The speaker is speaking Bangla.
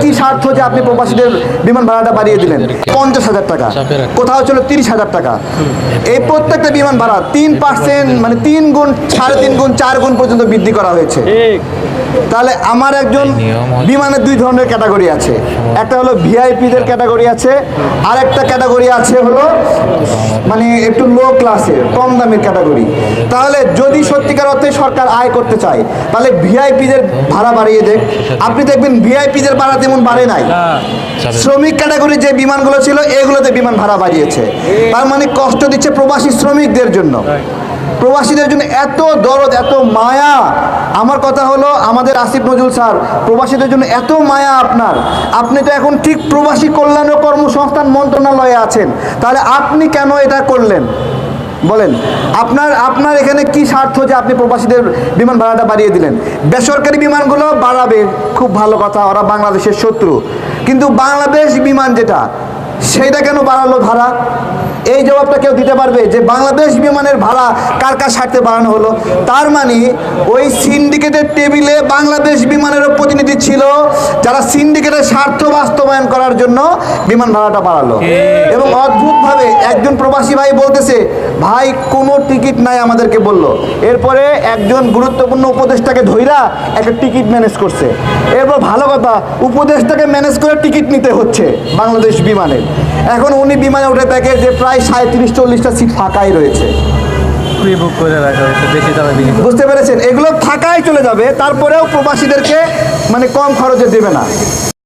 কি স্বার্থ যে আপনি প্রবাসীদের বিমান ভাড়াটা বাড়িয়ে দিলেন 50,000 টাকা, কোথাও ছিল 30,000 টাকা। এই প্রত্যেকটা বিমান ভাড়া 3% মানে 3 গুণ, 3.5 গুণ, 4 গুণ পর্যন্ত বৃদ্ধি করা হয়েছে। তাহলে আমার একজন বিমানের 2 ধরনের ক্যাটাগরি আছে, একটা হলো ভিআইপিদের ক্যাটাগরি আছে, আর একটা ক্যাটাগরি আছে হলো মানে একটু লো ক্লাসের কম দামের ক্যাটাগরি। তাহলে যদি সত্যিকার অর্থে সরকার আয় করতে চায় তাহলে ভিআইপিদের ভাড়া বাড়িয়ে দেখ। আপনি দেখবেন ভিআইপিদের ভাড়া তেমন বাড়ে নাই, শ্রমিক ক্যাটাগরির যে বিমানগুলো ছিল এগুলোতে বিমান ভাড়া বাড়িয়েছে। তার মানে কষ্ট দিচ্ছে প্রবাসী শ্রমিকদের জন্য, প্রবাসীদের জন্য এত দরদ, এত মায়া। আমার কথা হলো আমাদের আসিফ নজরুল স্যার প্রবাসীদের জন্য এত মায়া আপনার, আপনি তো এখন ঠিক প্রবাসী কল্যাণ ও কর্মসংস্থান মন্ত্রণালয়ে আছেন, তাহলে আপনি কেন এটা করলেন বলেন? আপনার এখানে কি স্বার্থ যে আপনি প্রবাসীদের বিমান ভাড়াটা বাড়িয়ে দিলেন? বেসরকারি বিমানগুলো বাড়াবে, খুব ভালো কথা, ওরা বাংলাদেশের শত্রু, কিন্তু বাংলাদেশ বিমান যেটা সেইটা কেন বাড়ালো ভাড়া? এই জবাবটা কেউ দিতে পারবে যে বাংলাদেশ বিমানের ভাড়া কার কার স্বার্থে বাড়ানো হলো? তার মানে ওই সিন্ডিকেটের টেবিলে বাংলাদেশ বিমানেরও প্রতিনিধি ছিল, যারা সিন্ডিকেটের স্বার্থ বাস্তবায়ন করার জন্য বিমান ভাড়াটা বাড়ালো। এবং অদ্ভুতভাবে একজন প্রবাসী ভাই বলতেছে, ভাই কোনো টিকিট নাই আমাদেরকে বললো। এরপরে একজন গুরুত্বপূর্ণ উপদেষ্টাকে ধইরা একটা টিকিট ম্যানেজ করছে। এরপর ভালো কথা, উপদেষ্টাকে ম্যানেজ করে টিকিট নিতে হচ্ছে বাংলাদেশ বিমানের। এখন উনি বিমানে উঠে থাকে যে প্রায় 37-40টা সিট ফাঁকাই রয়েছে, বুঝতে পেরেছেন? এগুলো ফাঁকাই চলে যাবে, তারপরেও প্রবাসীদেরকে মানে কম খরচে দেবে না।